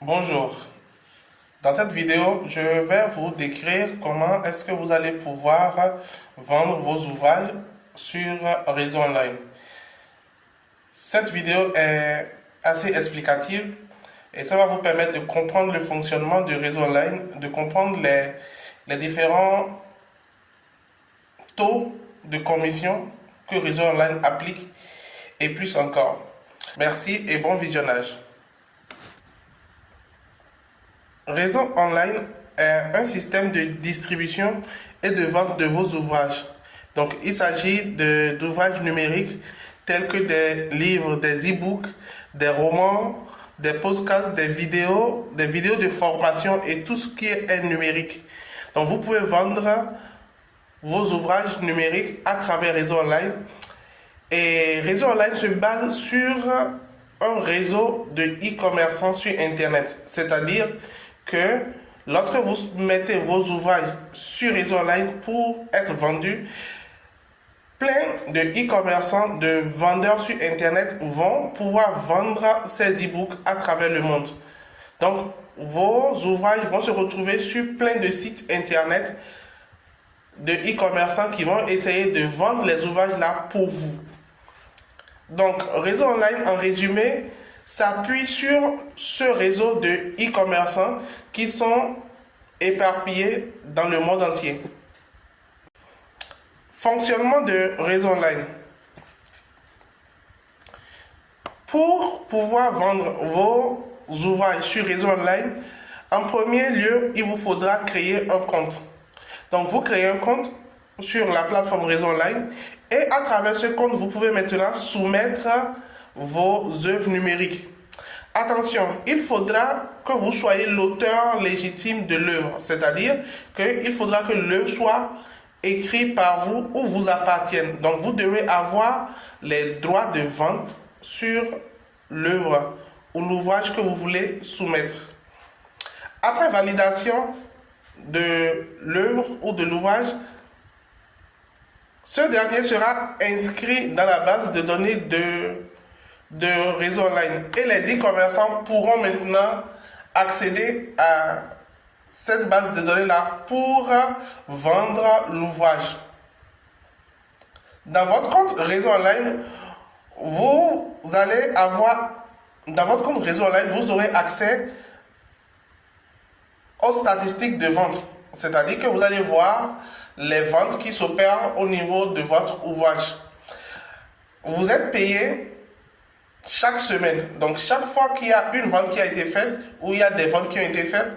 Bonjour, dans cette vidéo, je vais vous décrire comment est-ce que vous allez pouvoir vendre vos ouvrages sur réseau online. Cette vidéo est assez explicative et ça va vous permettre de comprendre le fonctionnement du réseau online, de comprendre les différents taux de commission que réseau online applique et plus encore. Merci et bon visionnage. Réseau online est un système de distribution et de vente de vos ouvrages. Donc, il s'agit d'ouvrages numériques tels que des livres, des e-books, des romans, des podcasts, des vidéos de formation et tout ce qui est numérique. Donc, vous pouvez vendre vos ouvrages numériques à travers Réseau online. Et Réseau online se base sur un réseau de e-commerçants sur Internet. C'est-à-dire que lorsque vous mettez vos ouvrages sur Réseau online pour être vendus, plein de e-commerçants, de vendeurs sur Internet vont pouvoir vendre ces e-books à travers le monde. Donc, vos ouvrages vont se retrouver sur plein de sites Internet de e-commerçants qui vont essayer de vendre les ouvrages là pour vous. Donc, Réseau online, en résumé, s'appuie sur ce réseau de e-commerçants qui sont éparpillés dans le monde entier. Fonctionnement de réseau online. Pour pouvoir vendre vos ouvrages sur réseau online, en premier lieu, il vous faudra créer un compte. Donc, vous créez un compte sur la plateforme réseau online et à travers ce compte, vous pouvez maintenant soumettre vos œuvres numériques. Attention, il faudra que vous soyez l'auteur légitime de l'œuvre, c'est-à-dire qu'il faudra que l'œuvre soit écrite par vous ou vous appartienne. Donc, vous devez avoir les droits de vente sur l'œuvre ou l'ouvrage que vous voulez soumettre. Après validation de l'œuvre ou de l'ouvrage, ce dernier sera inscrit dans la base de données de réseau online et les e-commerçants pourront maintenant accéder à cette base de données là pour vendre l'ouvrage. Dans votre compte réseau online, vous allez avoir, dans votre compte réseau online, vous aurez accès aux statistiques de vente. C'est-à-dire que vous allez voir les ventes qui s'opèrent au niveau de votre ouvrage. Vous êtes payé chaque semaine. Donc, chaque fois qu'il y a une vente qui a été faite ou il y a des ventes qui ont été faites,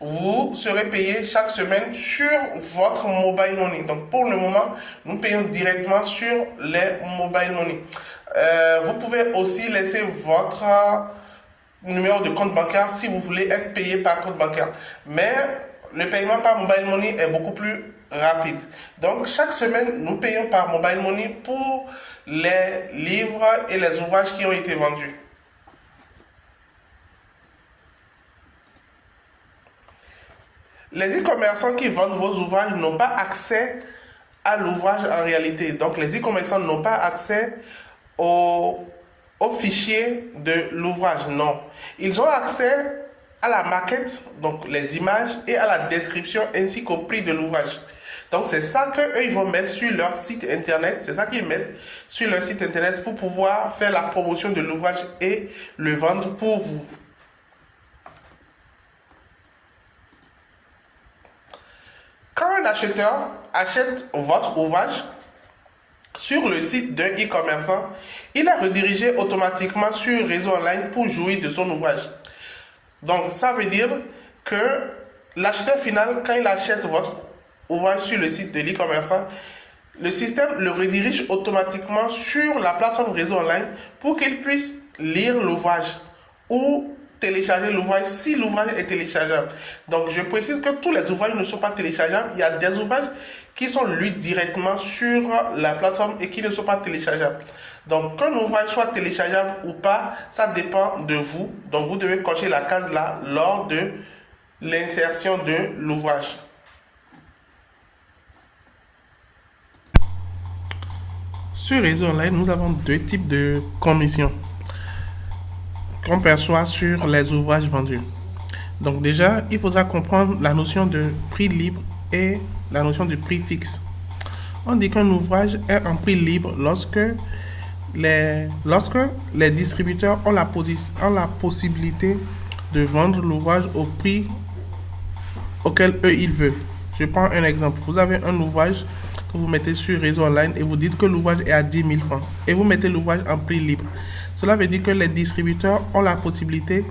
vous serez payé chaque semaine sur votre mobile money. Donc, pour le moment, nous payons directement sur les mobile money. Vous pouvez aussi laisser votre numéro de compte bancaire si vous voulez être payé par compte bancaire. Mais le paiement par mobile money est beaucoup plus rapide. Donc, chaque semaine, nous payons par mobile money pour les livres et les ouvrages qui ont été vendus. Les e-commerçants qui vendent vos ouvrages n'ont pas accès à l'ouvrage en réalité. Donc, les e-commerçants n'ont pas accès au fichier de l'ouvrage, non. Ils ont accès à la maquette, donc les images, et à la description ainsi qu'au prix de l'ouvrage. Donc, c'est ça qu'eux, ils vont mettre sur leur site internet. C'est ça qu'ils mettent sur leur site internet pour pouvoir faire la promotion de l'ouvrage et le vendre pour vous. Quand un acheteur achète votre ouvrage sur le site d'un e-commerçant, il est redirigé automatiquement sur réseau online pour jouir de son ouvrage. Donc, ça veut dire que l'acheteur final, quand il achète votre ouvrage sur le site de l'e-commerçant, le système le redirige automatiquement sur la plateforme réseau online pour qu'il puisse lire l'ouvrage ou télécharger l'ouvrage si l'ouvrage est téléchargeable. Donc, je précise que tous les ouvrages ne sont pas téléchargeables. Il y a des ouvrages qui sont lus directement sur la plateforme et qui ne sont pas téléchargeables. Donc, qu'un ouvrage soit téléchargeable ou pas, ça dépend de vous. Donc, vous devez cocher la case là lors de l'insertion de l'ouvrage. Sur réseau online, nous avons deux types de commissions qu'on perçoit sur les ouvrages vendus. Donc déjà, il faudra comprendre la notion de prix libre et la notion de prix fixe. On dit qu'un ouvrage est en prix libre lorsque les distributeurs ont la possibilité de vendre l'ouvrage au prix auquel eux ils veulent. Je prends un exemple. Vous avez un ouvrage que vous mettez sur réseau online et vous dites que l'ouvrage est à 10 000 francs et vous mettez l'ouvrage en prix libre. Cela veut dire que les distributeurs ont la possibilité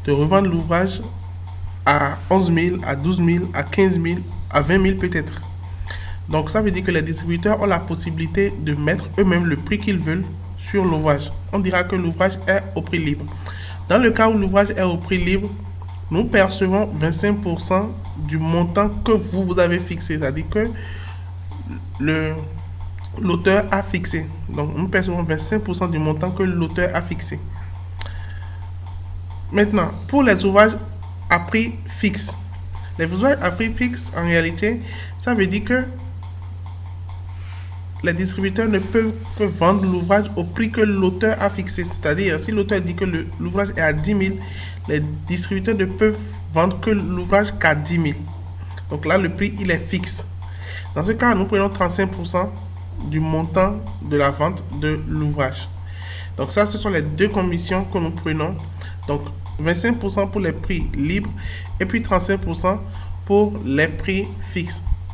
de revendre l'ouvrage à 11 000, à 12 000, à 15 000, à 20 000 peut-être. Donc ça veut dire que les distributeurs ont la possibilité de mettre eux-mêmes le prix qu'ils veulent sur l'ouvrage. On dira que l'ouvrage est au prix libre. Dans le cas où l'ouvrage est au prix libre, nous percevons 25% du montant que vous avez fixé. C'est-à-dire que l'auteur a fixé. Donc nous percevons 25% du montant que l'auteur a fixé. Maintenant, pour les ouvrages à prix fixe. Les ouvrages à prix fixe, en réalité, ça veut dire que les distributeurs ne peuvent que vendre l'ouvrage au prix que l'auteur a fixé. C'est-à-dire, si l'auteur dit que l'ouvrage est à 10 000, les distributeurs ne peuvent vendre que l'ouvrage qu'à 10 000. Donc là, le prix, il est fixe. Dans ce cas, nous prenons 35% du montant de la vente de l'ouvrage. Donc ça, ce sont les deux commissions que nous prenons. Donc 25% pour les prix libres et puis 35% pour les prix fixes.